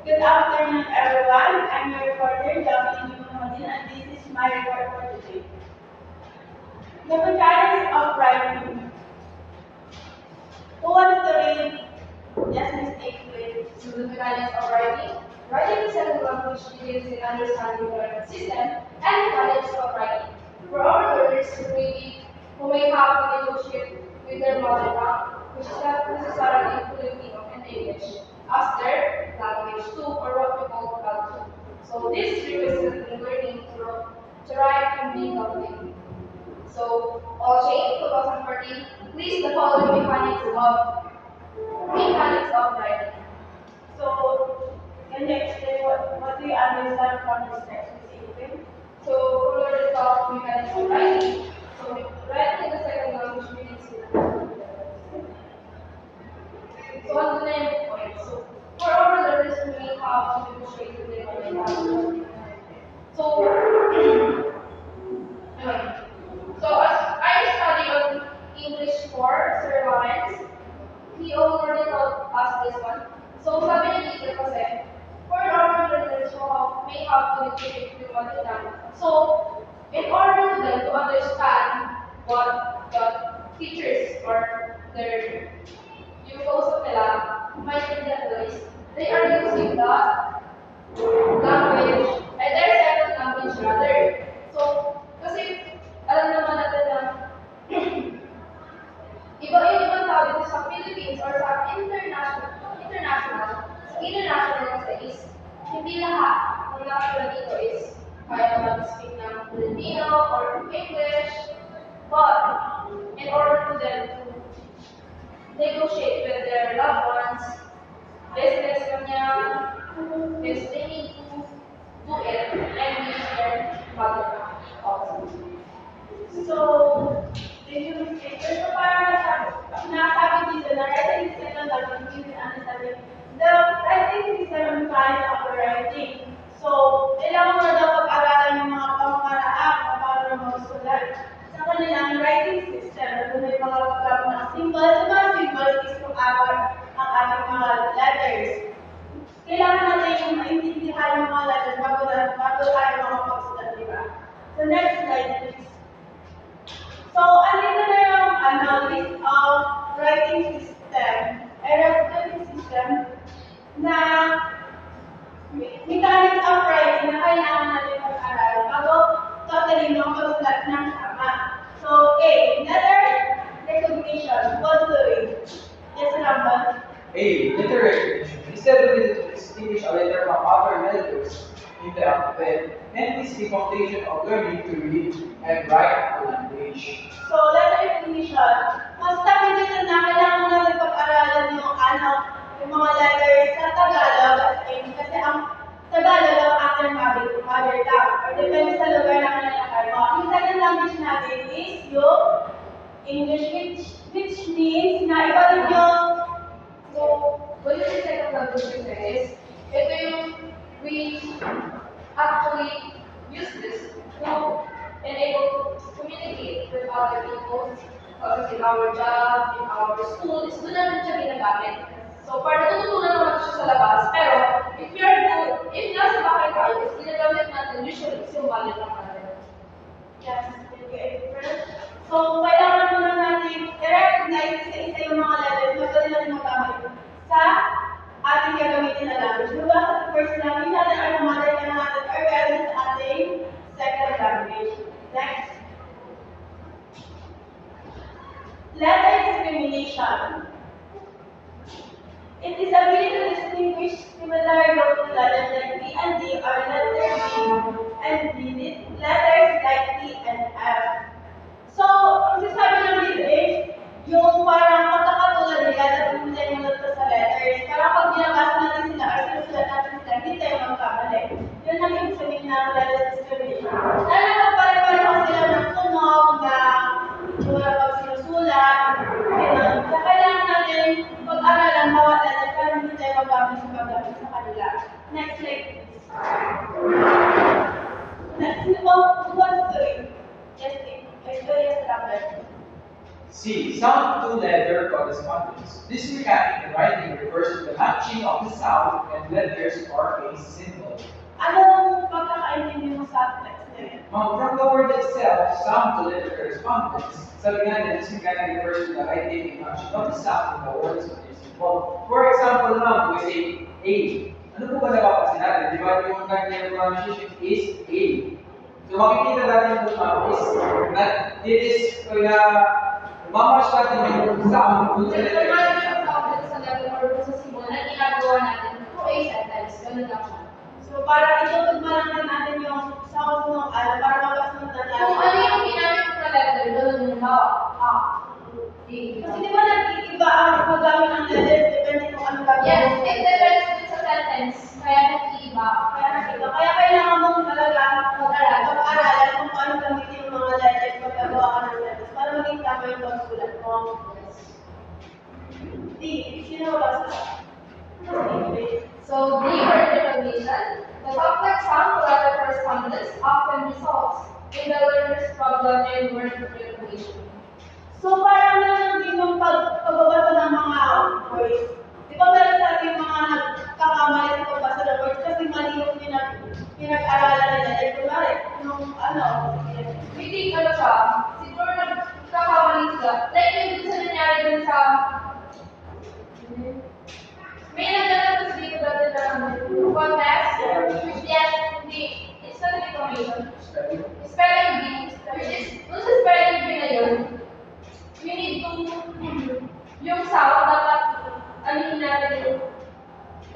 Good afternoon, everyone. I'm your reporter, Jacqueline Jumamadin, and this is my report for today. The mechanics of writing. Who wants to read? Yes, Miss April. So the mechanics of writing. Writing is a language begins in understanding the learning system and mechanics of writing. For our learners who may have to negotiate with their mother tongue, which is not necessarily Filipino and English, as their language too, or what we call Tagalog. So this represents the learning to write and read something. So, Jane, 2014, list the following mechanics of writing. So, can you explain what do you understand from this text, Miss April? So, we already talked mechanics of writing. So, writing in the second language begins with. So, what's the name of the point? So, for our learners who may have to negotiate with their mother tongue. So, anyway, so as I study on English for Sir Lawrence, he already taught us this one. So sabi ni teacher kasi, for normal learners who may have to negotiate with mother tongue. So, in order to them to understand what the teachers or their pupils nila might realize, they are using the language, and their second language rather. So, kasi alam naman natin na iba yung ibang tao dito sa Philippines or sa international kasi is hindi lahat ng nakatira dito is kaya mag-speak ng Filipino or English, but in order for them to negotiate with their loved ones, business kanya, is they need to do it and use their mother tongue also. So, did you mistake? So, parang nasabi dito na writing system that we use and understanding. The writing system implies our writing. So, kailangan mo daw pag-aralan yung mga pamamaraan kung paano magsulat sa kanilang writing system. Doon ay mga pagkakaroon ng symbols. Yung mga symbols is kung awal ang ating mga letters. Kailangan natin yung maintindihan yung mga letters bago tayo makapagsulat, di ba? So, next slide, please. So, andito na yung list of writing system, writing system na mechanics of writing na kailangan natin mag-aral bago totally makapagsulat ng tama. So, A, letter recognition. What's the way? Yes, Ramban? A. Letter recognition. Instead of distinguish a letter from other letters in the alphabet, and is the foundation of learning to read and write a language. So, letter recognition. Mas sabi dito na kailangan natin pag-aralan yung mga letters sa Tagalog at English kasi ang Tagalog ang ating mother tongue. Or depende sa lugar na kinalakay mo. Yung second language natin is yung English, which means na iba rin yung. So, when you say second language is, ito yung we actually use this to enable to communicate with other people. Because in our job, in our school, is doon natin siya ginagamit. So, para natutunan naman siya sa labas. Pero, if nasa bahay tayo, is ginagamit natin usually is yung wallet ng natin. Yes, thank you, April. So, kailangan muna natin i-recognize isa-isa yung mga letters na pwede natin magamit sa ating gagamitin na language. Diba sa first language natin or sa mother tongue natin or pwede sa ating second language. Next. Letter discrimination. It is ability to distinguish similar looking letters like B and D or letter B and D, letters like T and F. So, ang sinasabi ng dito is, yung parang pagkakatulad nila na pumunta yung mga sa letters. Para pag binabasa natin sila or sinusulat natin sila, hindi tayo magkamali. Yun ang ibig sabihin ng letter discrimination. Lalo na pare-pareho sila ng tunog, ng pag sinusulat, gano'n. Kaya kailangan natin pag-aralan bawat letter para hindi tayo magamit sa paggamit sa kanila. Next slide, please. Next, who wants to read? Yes, Lambert. C. Sound to letter correspondence. This mechanic in writing refers to the matching of the sound and letters or case symbol. Anong pagkakaintindi mo sa text na yan? From the word itself, sound to letter correspondence, sabi nga nila, this mechanic refers to the writing and matching of the sound and the words of the symbol. For example, ma'am, we say A. Ano po ba napapansin natin? Di ba yung kanyang pronunciation is A? So makikita natin kung is that it is kaya mamash natin yung sound dun sa letter. Tumating yung sound dito sa letter or dun sa symbol na ginagawa natin through a sentence. Ganun lang siya. So, para itutugma lang natin yung sound ng para makasunod na natin. Kung ano yung ginamit ko na letter, ganun yung hawa. Kasi di ba nag-iiba ang paggamit ng letters depende kung ano gagawin Yes, mo. it depends dun sa sentence. Kaya nag-iiba. Kaya kailangan mong talaga mag-aralan kung paano gamitin yung mga letters pag gagawa ka ng letters para maging tama yung pagsulat mo. D. Sino ba sa? So, the word recognition, the complex sound to letter correspondence often results in the learner's problem in word recognition. So, parang naman din yung pagbabasa ng mga words. Di ba meron sa ating mga nagkakamali sa pagbasa ng words kasi mali yung pinag-aralan nila. Like, kunwari, nung Hindi, ano siya, siguro nagkakamali sila. Like, yung dun sa nangyari dun sa... May nagdala ko sa dito dati na contest, which yes, hindi, it's not an information. Spelling bee, which is, dun sa spelling bee na yun, you need to, yung sound, dapat, ano natin yun,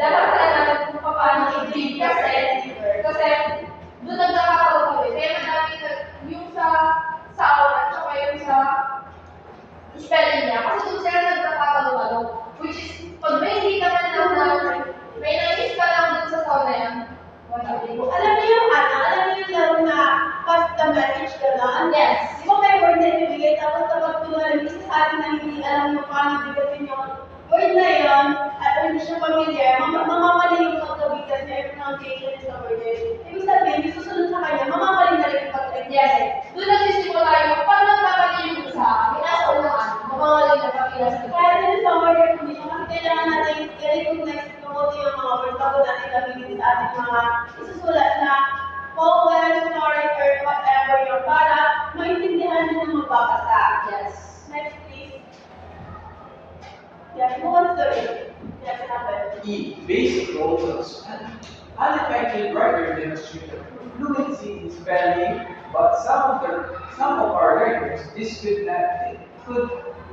dapat talaga natin kung paano i-read kasi doon nagkakataon kami. Kaya madami yung sa sound at saka yung sa spelling niya. Kasi doon sila nagkakataon which is, pag may hindi ka man lang na, may nangis ka lang dun sa sound na yan, alam niyo yung laro na pass the message ka lang? Yes. Di ba may word na ibigay tapos kapag kunwari, isa sa atin na hindi alam yung paano bigatin yung word na yun, at hindi siya familiar, mamamali yung pagkabigas niya, yung pronunciation sa word na yun. Ibig sabihin, yung susunod sa kanya, mamamali na rin yung pagkabigas. Yes. Doon nagsisimula yung, pag nagkamali yung isa, pinasa unahan, mamamali na papilas. Kaya din sa word recognition, kasi kailangan natin i-recognize mabuti yung mga words bago natin gamitin sa ating mga isusulat na poem, stories, or whatever yung para maintindihan din ng magbabasa. Yes. Next, please. Yes, who wants to read? Yes, happen. E. Basic roles of spelling. An effective writer demonstrated fluency in spelling, but some of our learners, this could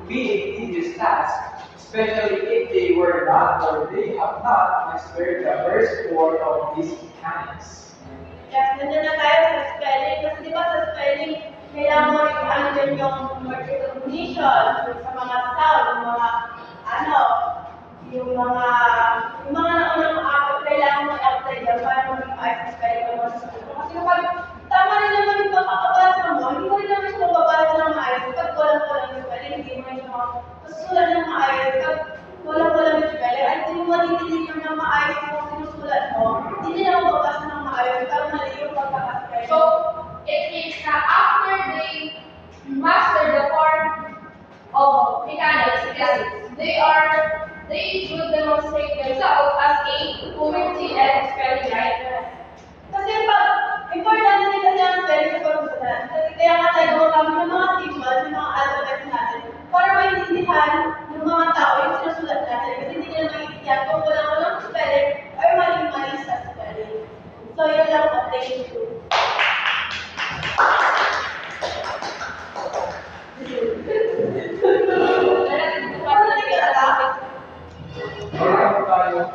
be a tedious task, especially if they were not or they have not mastered the first four of these mechanics. Yes, nandiyan na tayo sa spelling. Kasi di ba sa spelling, kailangan mo rin ano din yung word recognition, sa mga sound, yung mga naunang kailangan mo i-apply dyan para maging maayos sa spelling ng mga susunod. Kasi kapag tama rin naman yung pagkakabasa mo, hindi mo rin naman siya mababasa ng maayos. Kapag walang yung spelling, hindi mo rin siya masusulat ng maayos. Kapag walang yung spelling, at hindi mo matitinig yung ng maayos yung sinusulat mo, hindi na mababasa ng maayos. Kapag mali yung pagkakaspelling. So, it means that after they master the form of mechanics, they should demonstrate themselves as a fluency and spelling, right? Kasi pag, importante din kasi ang spelling sa pagsusulat. Kasi kaya nga tayo gumagamit ng mga symbols, ng mga alphabets natin, para maintindihan ng mga tao yung sinusulat natin. Kasi hindi nila maintindihan kung walang spelling or mali sa spelling. So, yun lang po. Thank you. Meron tayo